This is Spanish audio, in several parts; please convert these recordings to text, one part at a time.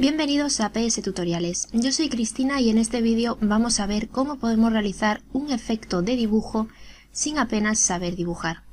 Bienvenidos a PS Tutoriales. Yo soy Cristina y en este vídeo vamos a ver cómo podemos realizar un efecto de dibujo sin apenas saber dibujar.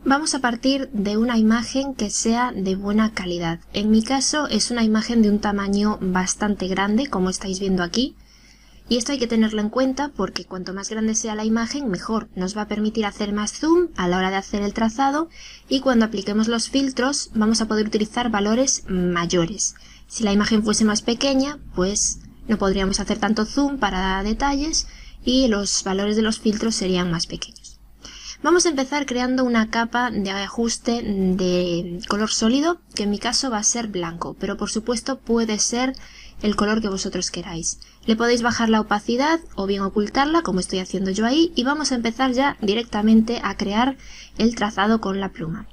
Vamos a partir de una imagen que sea de buena calidad. En mi caso es una imagen de un tamaño bastante grande, como estáis viendo aquí. Y esto hay que tenerlo en cuenta porque cuanto más grande sea la imagen, mejor. Nos va a permitir hacer más zoom a la hora de hacer el trazado y cuando apliquemos los filtros vamos a poder utilizar valores mayores. Si la imagen fuese más pequeña, pues no podríamos hacer tanto zoom para detalles y los valores de los filtros serían más pequeños. Vamos a empezar creando una capa de ajuste de color sólido, que en mi caso va a ser blanco, pero por supuesto puede ser el color que vosotros queráis. Le podéis bajar la opacidad o bien ocultarla, como estoy haciendo yo ahí, y vamos a empezar ya directamente a crear el trazado con la pluma.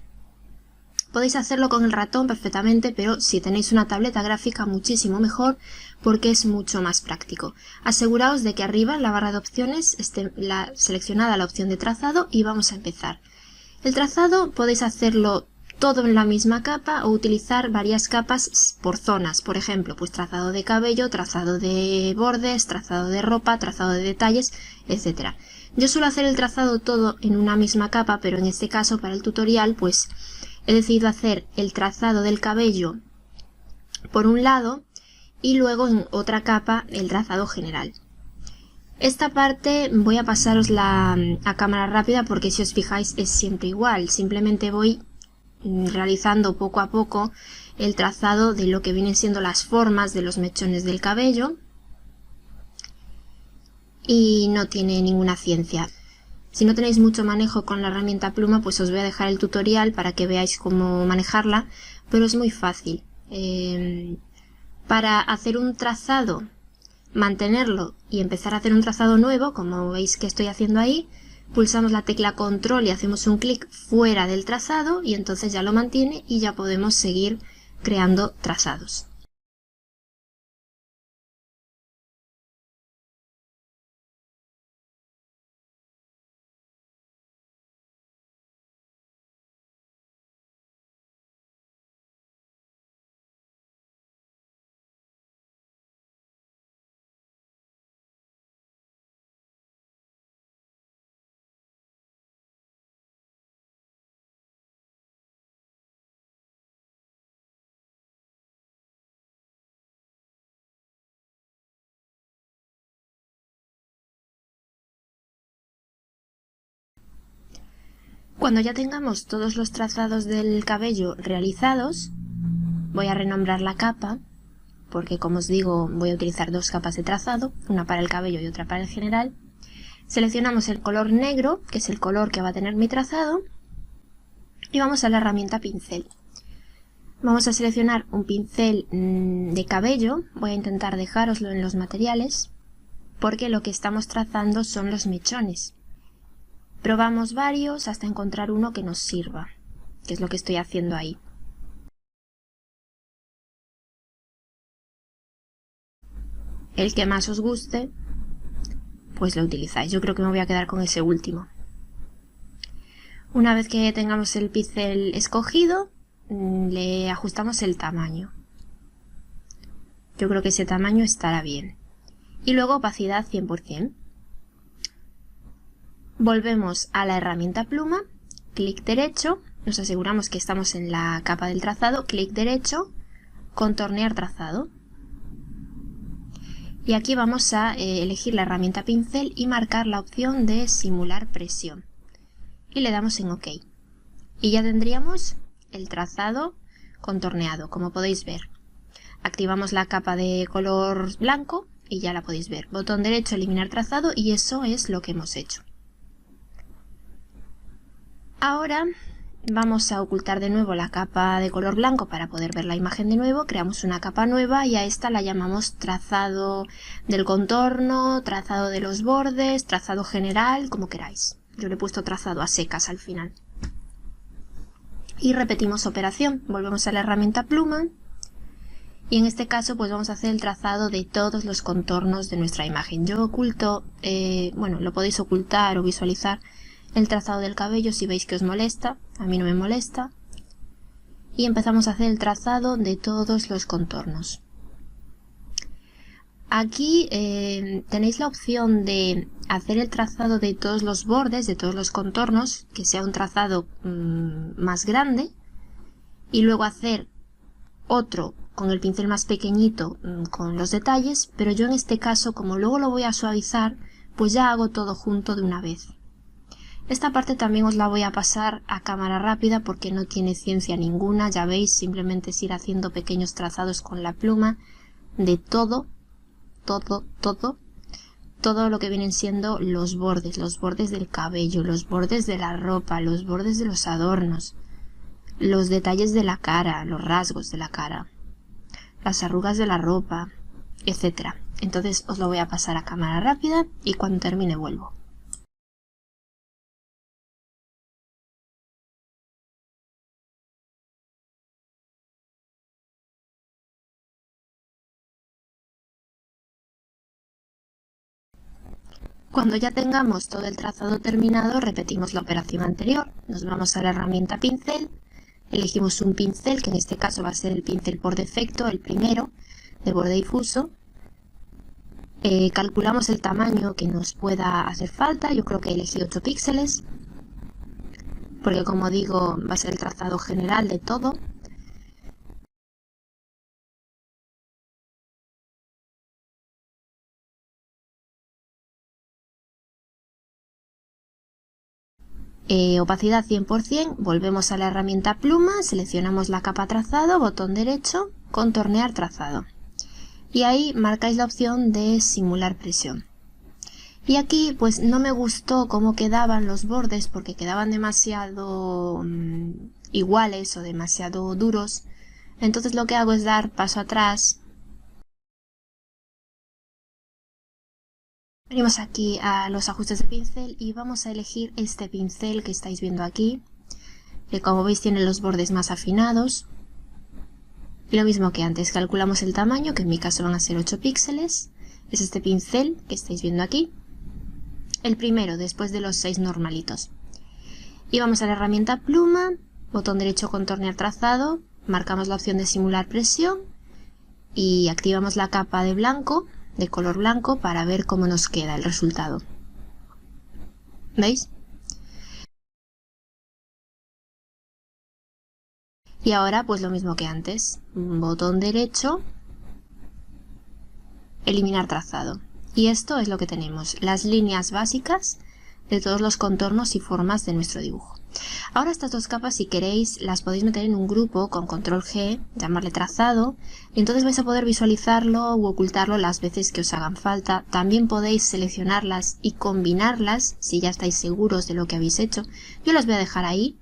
Podéis hacerlo con el ratón perfectamente, pero si tenéis una tableta gráfica muchísimo mejor porque es mucho más práctico. Aseguraos de que arriba en la barra de opciones esté seleccionada la opción de trazado y vamos a empezar. El trazado podéis hacerlo todo en la misma capa o utilizar varias capas por zonas. Por ejemplo, pues trazado de cabello, trazado de bordes, trazado de ropa, trazado de detalles, etc. Yo suelo hacer el trazado todo en una misma capa, pero en este caso para el tutorial pues he decidido hacer el trazado del cabello por un lado y luego en otra capa el trazado general. Esta parte voy a pasarosla a cámara rápida porque si os fijáis es siempre igual. Simplemente voy realizando poco a poco el trazado de lo que vienen siendo las formas de los mechones del cabello y no tiene ninguna ciencia. Si no tenéis mucho manejo con la herramienta pluma, pues os voy a dejar el tutorial para que veáis cómo manejarla, pero es muy fácil. Para hacer un trazado, mantenerlo y empezar a hacer un trazado nuevo, como veis que estoy haciendo ahí, pulsamos la tecla control y hacemos un clic fuera del trazado y entonces ya lo mantiene y ya podemos seguir creando trazados. Cuando ya tengamos todos los trazados del cabello realizados, voy a renombrar la capa, porque como os digo voy a utilizar dos capas de trazado, una para el cabello y otra para el general. Seleccionamos el color negro, que es el color que va a tener mi trazado, y vamos a la herramienta pincel. Vamos a seleccionar un pincel de cabello, voy a intentar dejároslo en los materiales, porque lo que estamos trazando son los mechones. Probamos varios hasta encontrar uno que nos sirva, que es lo que estoy haciendo ahí. El que más os guste, pues lo utilizáis. Yo creo que me voy a quedar con ese último. Una vez que tengamos el pincel escogido, le ajustamos el tamaño. Yo creo que ese tamaño estará bien. Y luego opacidad 100%. Volvemos a la herramienta pluma, clic derecho, nos aseguramos que estamos en la capa del trazado, clic derecho, contornear trazado. Y aquí vamos a elegir la herramienta pincel y marcar la opción de simular presión. Y le damos en OK. Y ya tendríamos el trazado contorneado, como podéis ver. Activamos la capa de color blanco y ya la podéis ver. Botón derecho, eliminar trazado y eso es lo que hemos hecho. Ahora vamos a ocultar de nuevo la capa de color blanco para poder ver la imagen de nuevo. Creamos una capa nueva y a esta la llamamos trazado del contorno, trazado de los bordes, trazado general, como queráis. Yo le he puesto trazado a secas al final. Y repetimos operación, volvemos a la herramienta pluma y en este caso pues vamos a hacer el trazado de todos los contornos de nuestra imagen. Yo oculto, bueno, lo podéis ocultar o visualizar el trazado del cabello si veis que os molesta, a mí no me molesta. Y empezamos a hacer el trazado de todos los contornos. Aquí tenéis la opción de hacer el trazado de todos los bordes, de todos los contornos, que sea un trazado más grande, y luego hacer otro con el pincel más pequeñito con los detalles, pero yo en este caso, como luego lo voy a suavizar, pues ya hago todo junto de una vez. Esta parte también os la voy a pasar a cámara rápida porque no tiene ciencia ninguna, ya veis, simplemente es ir haciendo pequeños trazados con la pluma de todo lo que vienen siendo los bordes del cabello, los bordes de la ropa, los bordes de los adornos, los detalles de la cara, los rasgos de la cara, las arrugas de la ropa, etc. Entonces os lo voy a pasar a cámara rápida y cuando termine vuelvo. Cuando ya tengamos todo el trazado terminado, repetimos la operación anterior. Nos vamos a la herramienta pincel, elegimos un pincel, que en este caso va a ser el pincel por defecto, el primero, de borde difuso. Calculamos el tamaño que nos pueda hacer falta, yo creo que elegí 8 píxeles, porque como digo, va a ser el trazado general de todo. Opacidad 100%, volvemos a la herramienta pluma, seleccionamos la capa trazado, botón derecho, contornear trazado. Y ahí marcáis la opción de simular presión. Y aquí pues no me gustó cómo quedaban los bordes porque quedaban demasiado iguales o demasiado duros. Entonces lo que hago es dar paso atrás. Venimos aquí a los ajustes de pincel y vamos a elegir este pincel que estáis viendo aquí, que como veis tiene los bordes más afinados. Y lo mismo que antes, calculamos el tamaño, que en mi caso van a ser 8 píxeles. Es este pincel que estáis viendo aquí, el primero después de los 6 normalitos. Y vamos a la herramienta pluma, botón derecho contornear trazado, marcamos la opción de simular presión y activamos la capa de blanco, de color blanco, para ver cómo nos queda el resultado. ¿Veis? Y ahora pues lo mismo que antes, botón derecho, eliminar trazado. Y esto es lo que tenemos, las líneas básicas de todos los contornos y formas de nuestro dibujo. Ahora estas dos capas, si queréis, las podéis meter en un grupo con control G, llamarle trazado, y entonces vais a poder visualizarlo u ocultarlo las veces que os hagan falta. También podéis seleccionarlas y combinarlas si ya estáis seguros de lo que habéis hecho. Yo las voy a dejar ahí.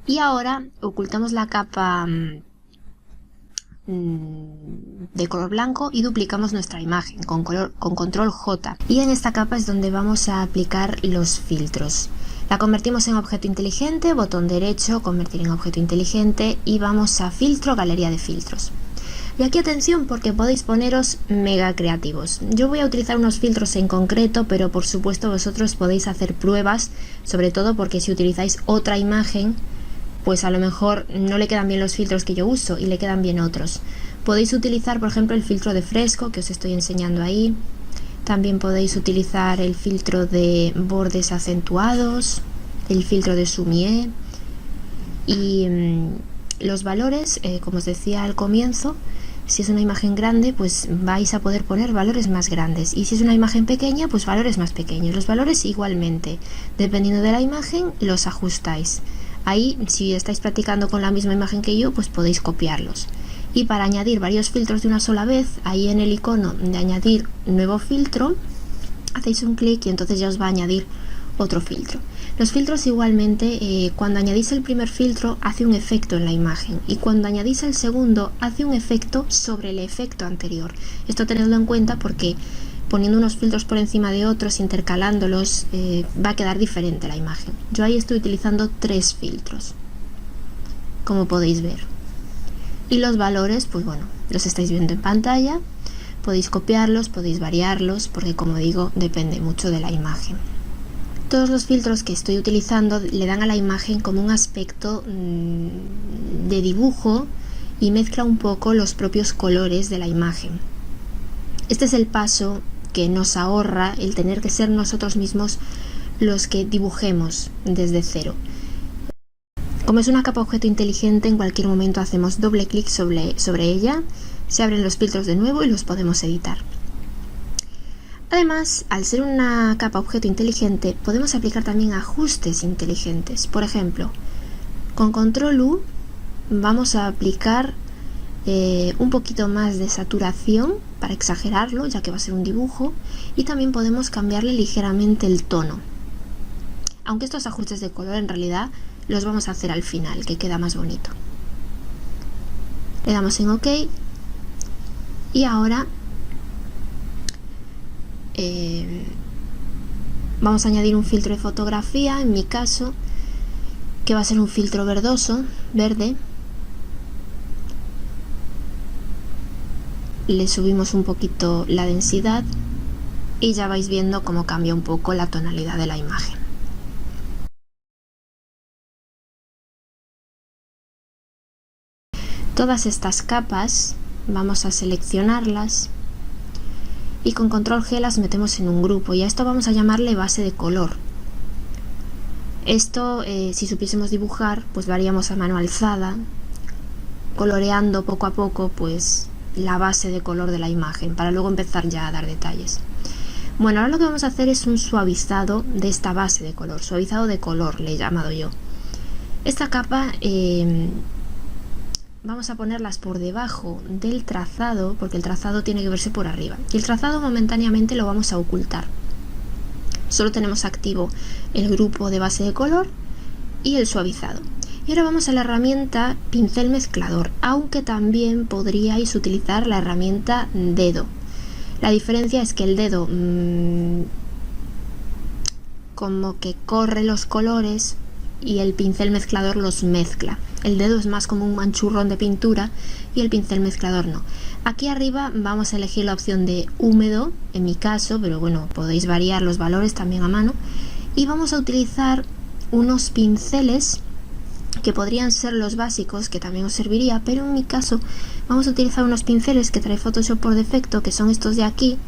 Y ahora ocultamos la capa de color blanco y duplicamos nuestra imagen con control J. Y en esta capa es donde vamos a aplicar los filtros. La convertimos en objeto inteligente, botón derecho, convertir en objeto inteligente y vamos a filtro, galería de filtros. Y aquí atención porque podéis poneros mega creativos. Yo voy a utilizar unos filtros en concreto, pero por supuesto vosotros podéis hacer pruebas, sobre todo porque si utilizáis otra imagen, pues a lo mejor no le quedan bien los filtros que yo uso y le quedan bien otros. Podéis utilizar por ejemplo el filtro de fresco que os estoy enseñando ahí. También podéis utilizar el filtro de bordes acentuados, el filtro de Sumier y los valores, como os decía al comienzo, si es una imagen grande pues vais a poder poner valores más grandes y si es una imagen pequeña pues valores más pequeños. Los valores igualmente, dependiendo de la imagen los ajustáis. Ahí si estáis practicando con la misma imagen que yo pues podéis copiarlos. Y para añadir varios filtros de una sola vez, ahí en el icono de añadir nuevo filtro, hacéis un clic y entonces ya os va a añadir otro filtro. Los filtros igualmente, cuando añadís el primer filtro hace un efecto en la imagen y cuando añadís el segundo hace un efecto sobre el efecto anterior. Esto tenedlo en cuenta porque poniendo unos filtros por encima de otros, intercalándolos, va a quedar diferente la imagen. Yo ahí estoy utilizando 3 filtros. como podéis ver. Y los valores, pues bueno, los estáis viendo en pantalla. Podéis copiarlos, podéis variarlos, porque como digo, depende mucho de la imagen. Todos los filtros que estoy utilizando le dan a la imagen como un aspecto de dibujo y mezcla un poco los propios colores de la imagen. Este es el paso que nos ahorra el tener que ser nosotros mismos los que dibujemos desde cero. Como es una capa objeto inteligente, en cualquier momento hacemos doble clic sobre ella, se abren los filtros de nuevo y los podemos editar. Además, al ser una capa objeto inteligente, podemos aplicar también ajustes inteligentes. Por ejemplo, con Control U vamos a aplicar un poquito más de saturación para exagerarlo, ya que va a ser un dibujo, y también podemos cambiarle ligeramente el tono. Aunque estos ajustes de color en realidad los vamos a hacer al final, que queda más bonito. Le damos en OK y ahora vamos a añadir un filtro de fotografía, en mi caso, que va a ser un filtro verdoso, verde. Le subimos un poquito la densidad y ya vais viendo cómo cambia un poco la tonalidad de la imagen. Todas estas capas vamos a seleccionarlas y con Control G las metemos en un grupo, y a esto vamos a llamarle base de color. Esto, si supiésemos dibujar, pues lo haríamos a mano alzada, coloreando poco a poco pues la base de color de la imagen, para luego empezar ya a dar detalles. Bueno, ahora lo que vamos a hacer es un suavizado de esta base de color, suavizado de color le he llamado yo. Esta capa vamos a ponerlas por debajo del trazado, porque el trazado tiene que verse por arriba, y el trazado momentáneamente lo vamos a ocultar. Solo tenemos activo el grupo de base de color y el suavizado. Y ahora vamos a la herramienta pincel mezclador, aunque también podríais utilizar la herramienta dedo. La diferencia es que el dedo como que corre los colores y el pincel mezclador los mezcla. El dedo es más como un manchurrón de pintura y el pincel mezclador no. Aquí arriba vamos a elegir la opción de húmedo, en mi caso, pero bueno, podéis variar los valores también a mano. Y vamos a utilizar unos pinceles que podrían ser los básicos, que también os serviría, pero en mi caso vamos a utilizar unos pinceles que trae Photoshop por defecto, que son estos de aquí,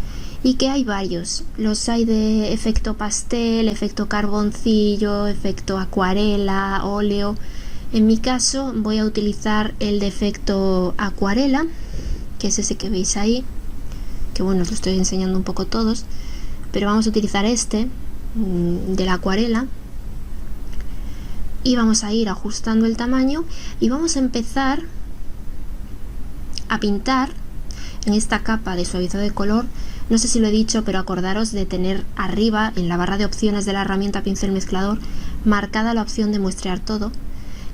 y que hay varios. Los hay de efecto pastel, efecto carboncillo, efecto acuarela, óleo. En mi caso voy a utilizar el de efecto acuarela, que es ese que veis ahí, que bueno, os lo estoy enseñando un poco todos, pero vamos a utilizar este de la acuarela. Y vamos a ir ajustando el tamaño y vamos a empezar a pintar en esta capa de suavizado de color. No sé si lo he dicho, pero acordaros de tener arriba en la barra de opciones de la herramienta pincel mezclador marcada la opción de muestrear todo,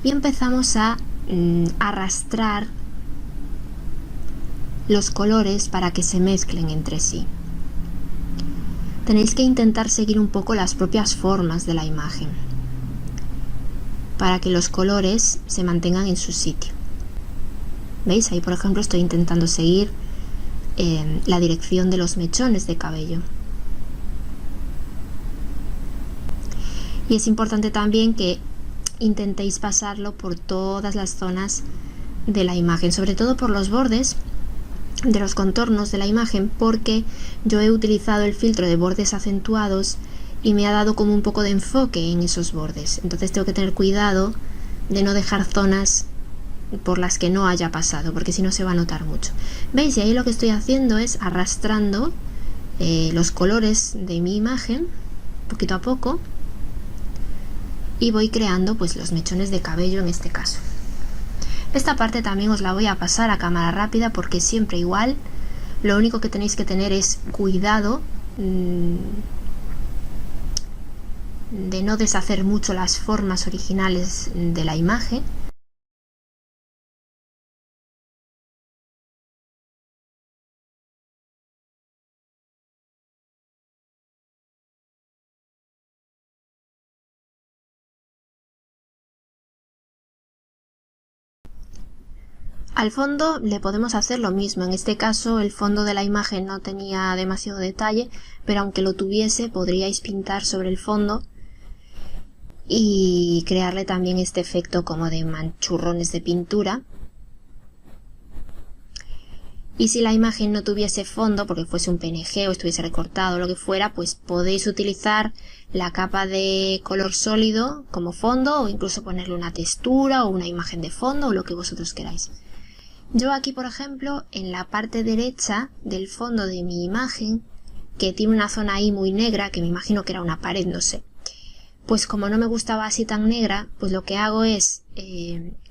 y empezamos a arrastrar los colores para que se mezclen entre sí. Tenéis que intentar seguir un poco las propias formas de la imagen para que los colores se mantengan en su sitio. ¿Veis? Ahí por ejemplo estoy intentando seguir la dirección de los mechones de cabello. Y es importante también que intentéis pasarlo por todas las zonas de la imagen, sobre todo por los bordes de los contornos de la imagen, porque yo he utilizado el filtro de bordes acentuados y me ha dado como un poco de enfoque en esos bordes. Entonces tengo que tener cuidado de no dejar zonas por las que no haya pasado, porque si no se va a notar mucho. ¿Veis? Y ahí lo que estoy haciendo es arrastrando los colores de mi imagen poquito a poco, y voy creando pues los mechones de cabello en este caso. Esta parte también os la voy a pasar a cámara rápida porque siempre igual. Lo único que tenéis que tener es cuidado de no deshacer mucho las formas originales de la imagen. Al fondo le podemos hacer lo mismo. En este caso el fondo de la imagen no tenía demasiado detalle, pero aunque lo tuviese podríais pintar sobre el fondo y crearle también este efecto como de manchurrones de pintura. Y si la imagen no tuviese fondo, porque fuese un PNG o estuviese recortado o lo que fuera, pues podéis utilizar la capa de color sólido como fondo o incluso ponerle una textura o una imagen de fondo o lo que vosotros queráis. Yo aquí, por ejemplo, en la parte derecha del fondo de mi imagen, que tiene una zona ahí muy negra, que me imagino que era una pared, no sé, pues como no me gustaba así tan negra, pues lo que hago es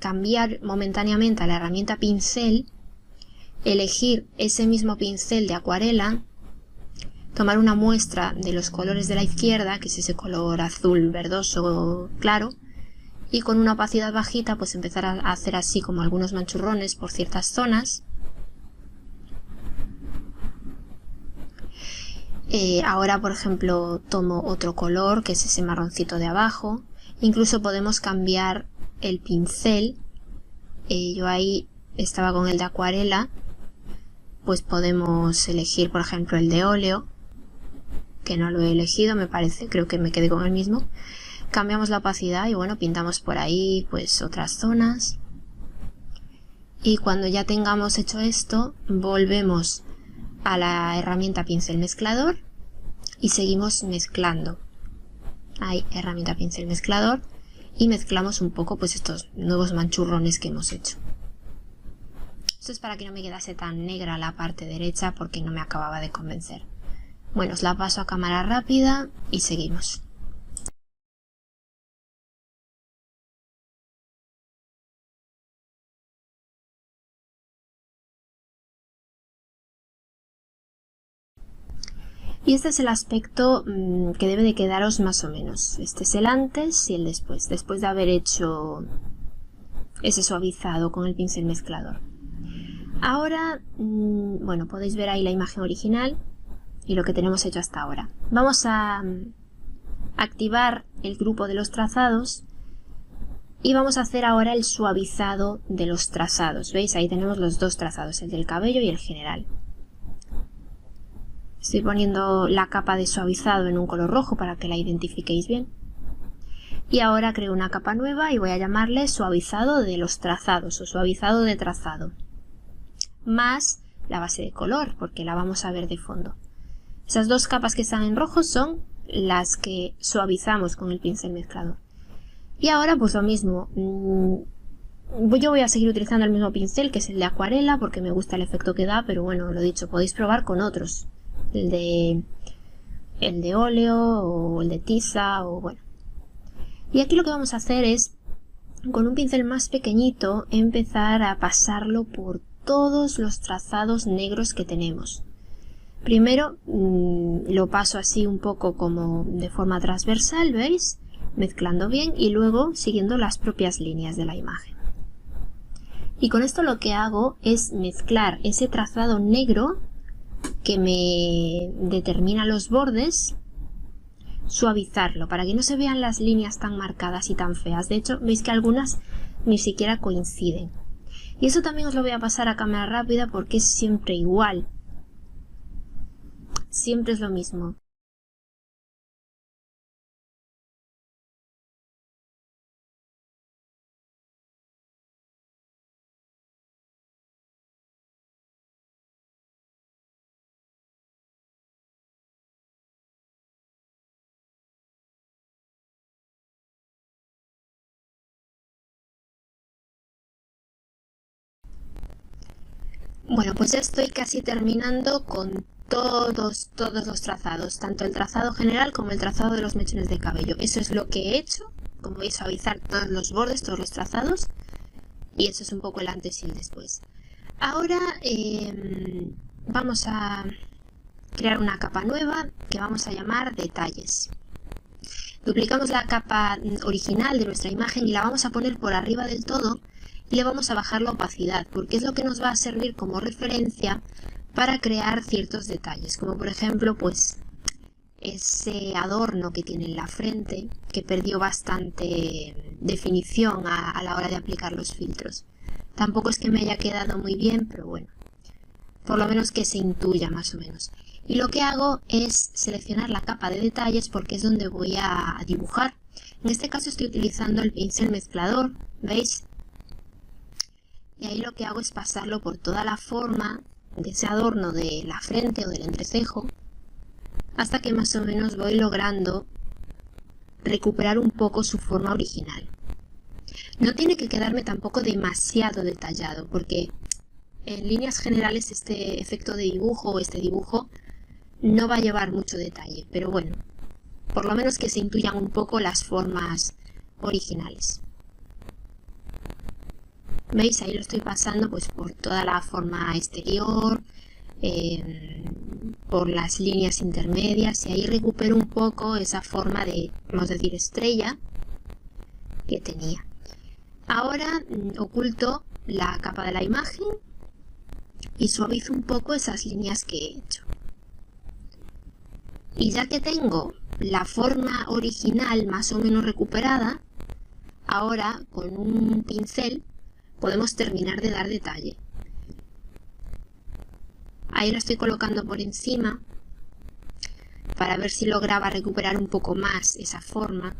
cambiar momentáneamente a la herramienta pincel, elegir ese mismo pincel de acuarela, tomar una muestra de los colores de la izquierda, que es ese color azul verdoso claro, y con una opacidad bajita pues empezar a hacer así como algunos manchurrones por ciertas zonas. Ahora, por ejemplo, tomo otro color, que es ese marroncito de abajo. Incluso podemos cambiar el pincel. Yo ahí estaba con el de acuarela, pues podemos elegir, por ejemplo, el de óleo, que no lo he elegido, me parece, creo que me quedé con el mismo. Cambiamos la opacidad y bueno, pintamos por ahí pues otras zonas. Y cuando ya tengamos hecho esto, volvemos a la herramienta pincel mezclador y seguimos mezclando. Ahí, herramienta pincel mezclador, y mezclamos un poco pues estos nuevos manchurrones que hemos hecho. Esto es para que no me quedase tan negra la parte derecha porque no me acababa de convencer. Bueno, os la paso a cámara rápida y seguimos. Y este es el aspecto que debe de quedaros más o menos. Este es el antes y el después de haber hecho ese suavizado con el pincel mezclador. Ahora, bueno, podéis ver ahí la imagen original y lo que tenemos hecho hasta ahora. Vamos a activar el grupo de los trazados y vamos a hacer ahora el suavizado de los trazados. ¿Veis? Ahí tenemos los dos trazados, el del cabello y el general. Estoy poniendo la capa de suavizado en un color rojo para que la identifiquéis bien. Y ahora creo una capa nueva y voy a llamarle suavizado de los trazados o suavizado de trazado. Más la base de color, porque la vamos a ver de fondo. Esas dos capas que están en rojo son las que suavizamos con el pincel mezclador. Y ahora pues lo mismo. Yo voy a seguir utilizando el mismo pincel, que es el de acuarela, porque me gusta el efecto que da, pero bueno, lo dicho, podéis probar con otros. El de óleo o el de tiza o bueno. Y aquí lo que vamos a hacer es, con un pincel más pequeñito, empezar a pasarlo por todos los trazados negros que tenemos. Primero lo paso así un poco como de forma transversal, ¿veis? Mezclando bien y luego siguiendo las propias líneas de la imagen. Y con esto lo que hago es mezclar ese trazado negro que me determina los bordes, suavizarlo para que no se vean las líneas tan marcadas y tan feas. De hecho, veis que algunas ni siquiera coinciden. Y eso también os lo voy a pasar a cámara rápida porque es siempre igual. Siempre es lo mismo. Bueno, pues ya estoy casi terminando con todos los trazados, tanto el trazado general como el trazado de los mechones de cabello. Eso es lo que he hecho, como veis, suavizar todos los bordes, todos los trazados, y eso es un poco el antes y el después. Ahora vamos a crear una capa nueva que vamos a llamar detalles. Duplicamos la capa original de nuestra imagen y la vamos a poner por arriba del todo y le vamos a bajar la opacidad, porque es lo que nos va a servir como referencia para crear ciertos detalles, como por ejemplo pues ese adorno que tiene en la frente, que perdió bastante definición a la hora de aplicar los filtros. Tampoco es que me haya quedado muy bien, pero bueno, por lo menos que se intuya más o menos. Y lo que hago es seleccionar la capa de detalles porque es donde voy a dibujar. En este caso estoy utilizando el pincel mezclador, ¿veis? Y ahí lo que hago es pasarlo por toda la forma de ese adorno de la frente o del entrecejo, hasta que más o menos voy logrando recuperar un poco su forma original. No tiene que quedarme tampoco demasiado detallado, porque en líneas generales este efecto de dibujo o este dibujo no va a llevar mucho detalle, pero bueno, por lo menos que se intuyan un poco las formas originales. ¿Veis? Ahí lo estoy pasando pues por toda la forma exterior, por las líneas intermedias, y ahí recupero un poco esa forma de, vamos a decir, estrella que tenía. Ahora oculto la capa de la imagen y suavizo un poco esas líneas que he hecho. Y ya que tengo la forma original más o menos recuperada, ahora con un pincel podemos terminar de dar detalle. Ahí lo estoy colocando por encima para ver si lograba recuperar un poco más esa forma.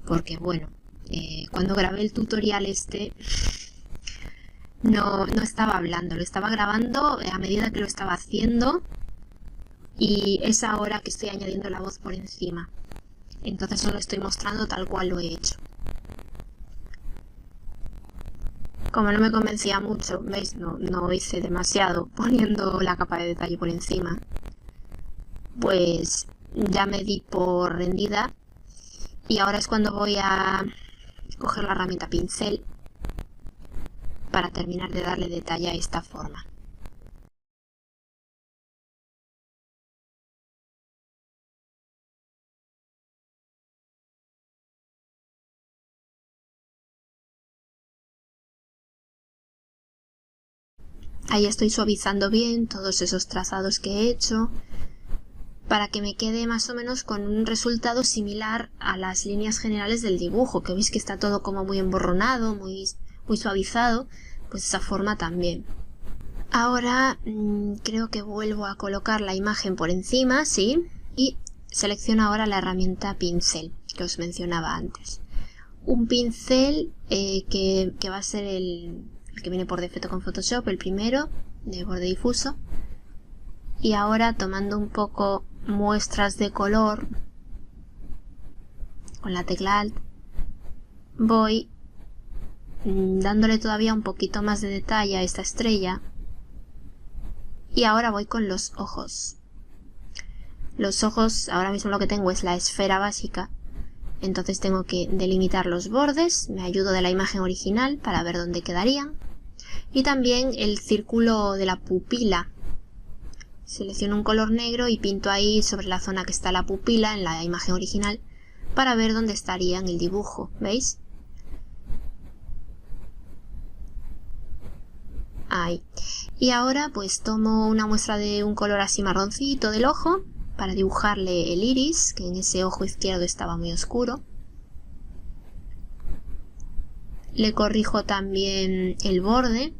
Porque bueno, cuando grabé el tutorial no estaba hablando, lo estaba grabando a medida que lo estaba haciendo, y es ahora que estoy añadiendo la voz por encima. Entonces solo estoy mostrando tal cual lo he hecho. Como no me convencía mucho, ¿veis? No hice demasiado poniendo la capa de detalle por encima. Pues ya me di por rendida y ahora es cuando voy a coger la herramienta pincel para terminar de darle detalle a esta forma. Ahí estoy suavizando bien todos esos trazados que he hecho para que me quede más o menos con un resultado similar a las líneas generales del dibujo, que veis que está todo como muy emborronado, muy suavizado, pues esa forma también. Ahora creo que vuelvo a colocar la imagen por encima, sí, y selecciono ahora la herramienta pincel que os mencionaba antes. Un pincel que va a ser el que viene por defecto con Photoshop, el primero, de borde difuso. Y ahora tomando un poco muestras de color, con la tecla Alt, voy dándole todavía un poquito más de detalle a esta estrella. Y ahora voy con los ojos. Los ojos, ahora mismo lo que tengo es la esfera básica, entonces tengo que delimitar los bordes, me ayudo de la imagen original para ver dónde quedarían. Y también el círculo de la pupila. Selecciono un color negro y pinto ahí sobre la zona que está la pupila en la imagen original para ver dónde estaría en el dibujo, ¿veis? Ahí. Y ahora pues tomo una muestra de un color así marroncito del ojo para dibujarle el iris, que en ese ojo izquierdo estaba muy oscuro. Le corrijo también el borde.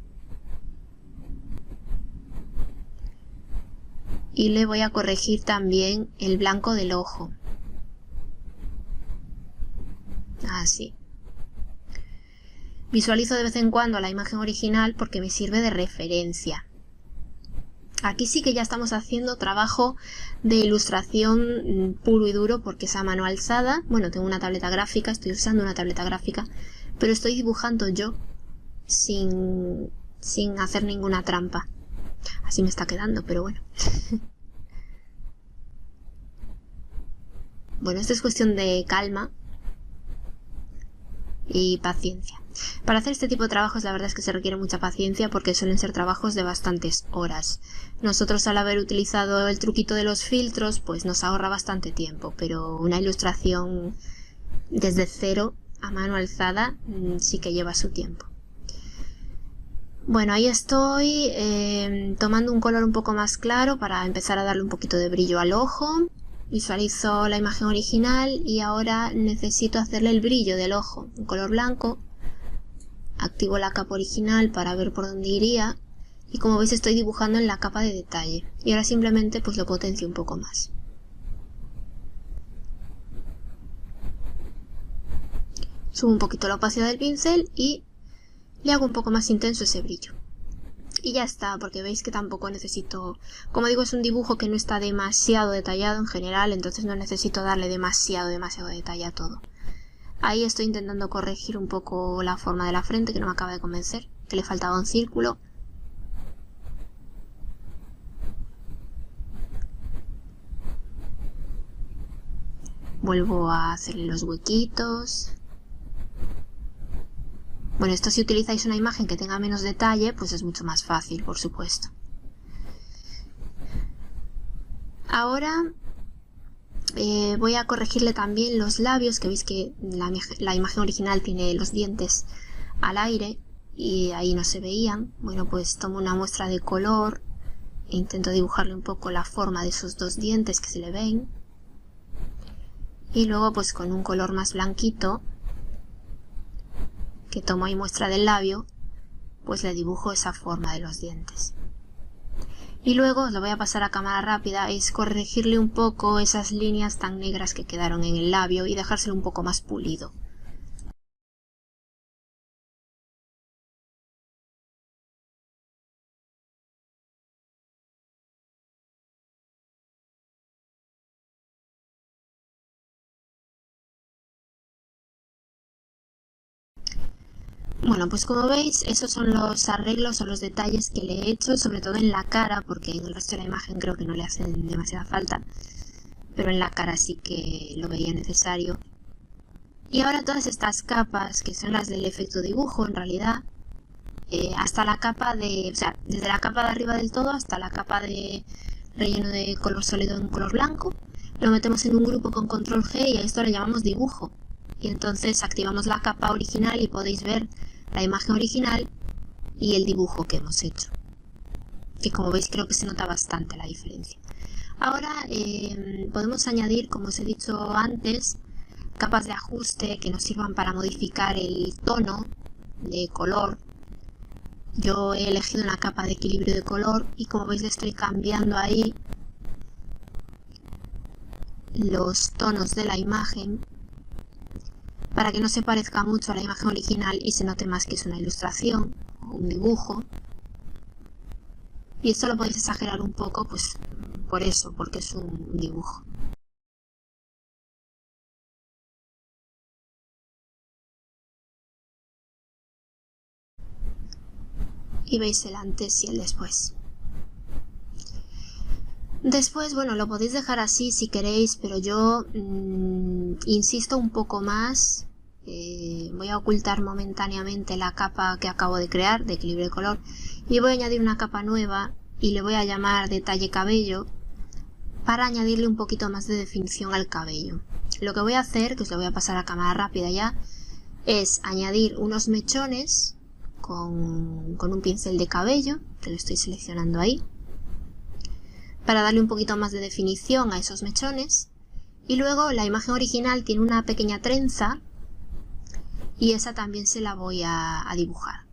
Y le voy a corregir también el blanco del ojo. Así. Visualizo de vez en cuando la imagen original porque me sirve de referencia. Aquí sí que ya estamos haciendo trabajo de ilustración puro y duro porque es a mano alzada. Bueno, tengo una tableta gráfica, estoy usando una tableta gráfica, pero estoy dibujando yo sin hacer ninguna trampa. Así me está quedando, pero bueno. Bueno, esto es cuestión de calma y paciencia. Para hacer este tipo de trabajos la verdad es que se requiere mucha paciencia porque suelen ser trabajos de bastantes horas. Nosotros al haber utilizado el truquito de los filtros pues nos ahorra bastante tiempo, pero una ilustración desde cero a mano alzada sí que lleva su tiempo. Bueno, ahí estoy tomando un color un poco más claro para empezar a darle un poquito de brillo al ojo. Visualizo la imagen original y ahora necesito hacerle el brillo del ojo en color blanco. Activo la capa original para ver por dónde iría y como veis estoy dibujando en la capa de detalle y ahora simplemente pues lo potencio un poco más. Subo un poquito la opacidad del pincel y le hago un poco más intenso ese brillo. Y ya está, porque veis que tampoco necesito... Como digo, es un dibujo que no está demasiado detallado en general, entonces no necesito darle demasiado detalle a todo. Ahí estoy intentando corregir un poco la forma de la frente, que no me acaba de convencer, que le faltaba un círculo. Vuelvo a hacerle los huequitos. Bueno, esto si utilizáis una imagen que tenga menos detalle, pues es mucho más fácil, por supuesto. Ahora voy a corregirle también los labios, que veis que la imagen original tiene los dientes al aire y ahí no se veían. Bueno, pues tomo una muestra de color e intento dibujarle un poco la forma de esos dos dientes que se le ven. Y luego pues con un color más blanquito, que tomo ahí muestra del labio, pues le dibujo esa forma de los dientes. Y luego lo voy a pasar a cámara rápida, es corregirle un poco esas líneas tan negras que quedaron en el labio y dejárselo un poco más pulido. Bueno, pues como veis, esos son los arreglos o los detalles que le he hecho, sobre todo en la cara, porque en el resto de la imagen creo que no le hacen demasiada falta, pero en la cara sí que lo veía necesario. Y ahora todas estas capas, que son las del efecto dibujo en realidad, hasta la capa de, o sea, desde la capa de arriba del todo hasta la capa de relleno de color sólido en color blanco, lo metemos en un grupo con control G y a esto le llamamos dibujo. Y entonces activamos la capa original y podéis ver la imagen original y el dibujo que hemos hecho, que como veis creo que se nota bastante la diferencia. Ahora podemos añadir, como os he dicho antes, capas de ajuste que nos sirvan para modificar el tono de color. Yo he elegido una capa de equilibrio de color y como veis le estoy cambiando ahí los tonos de la imagen para que no se parezca mucho a la imagen original y se note más que es una ilustración o un dibujo. Y esto lo podéis exagerar un poco, pues por eso, porque es un dibujo. Y veis el antes y el después. Después, bueno, lo podéis dejar así si queréis, pero yo insisto un poco más. Voy a ocultar momentáneamente la capa que acabo de crear de equilibrio de color y voy a añadir una capa nueva y le voy a llamar detalle cabello para añadirle un poquito más de definición al cabello. Lo que voy a hacer, que os lo voy a pasar a cámara rápida ya, es añadir unos mechones con un pincel de cabello, que lo estoy seleccionando ahí, para darle un poquito más de definición a esos mechones. Y luego la imagen original tiene una pequeña trenza y esa también se la voy a dibujar.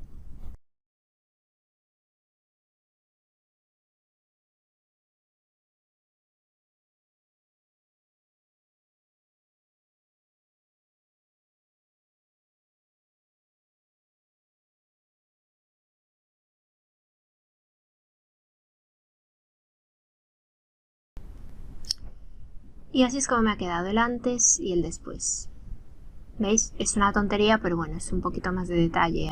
Y así es como me ha quedado el antes y el después. ¿Veis? Es una tontería, pero bueno, es un poquito más de detalle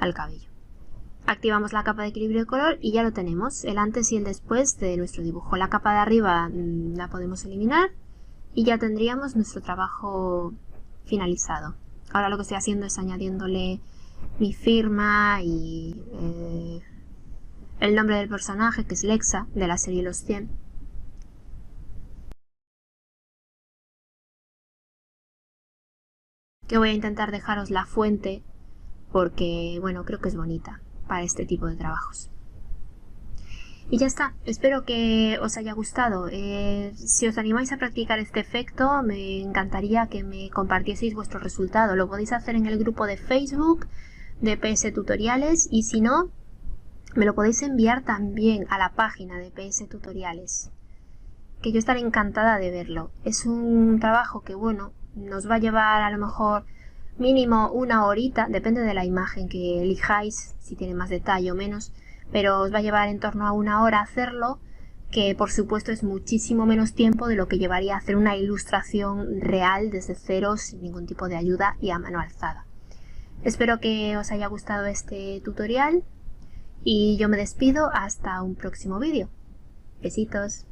al cabello. Activamos la capa de equilibrio de color y ya lo tenemos, el antes y el después de nuestro dibujo. La capa de arriba la podemos eliminar y ya tendríamos nuestro trabajo finalizado. Ahora lo que estoy haciendo es añadiéndole mi firma y el nombre del personaje, que es Lexa, de la serie Los 100. Que voy a intentar dejaros la fuente porque, bueno, creo que es bonita para este tipo de trabajos. Y ya está, espero que os haya gustado. Si os animáis a practicar este efecto, me encantaría que me compartieseis vuestro resultado. Lo podéis hacer en el grupo de Facebook de PS Tutoriales y si no, me lo podéis enviar también a la página de PS Tutoriales, que yo estaré encantada de verlo. Es un trabajo que, bueno, nos va a llevar a lo mejor mínimo una horita, depende de la imagen que elijáis, si tiene más detalle o menos, pero os va a llevar en torno a una hora hacerlo, que por supuesto es muchísimo menos tiempo de lo que llevaría a hacer una ilustración real desde cero, sin ningún tipo de ayuda y a mano alzada. Espero que os haya gustado este tutorial y yo me despido hasta un próximo vídeo. Besitos.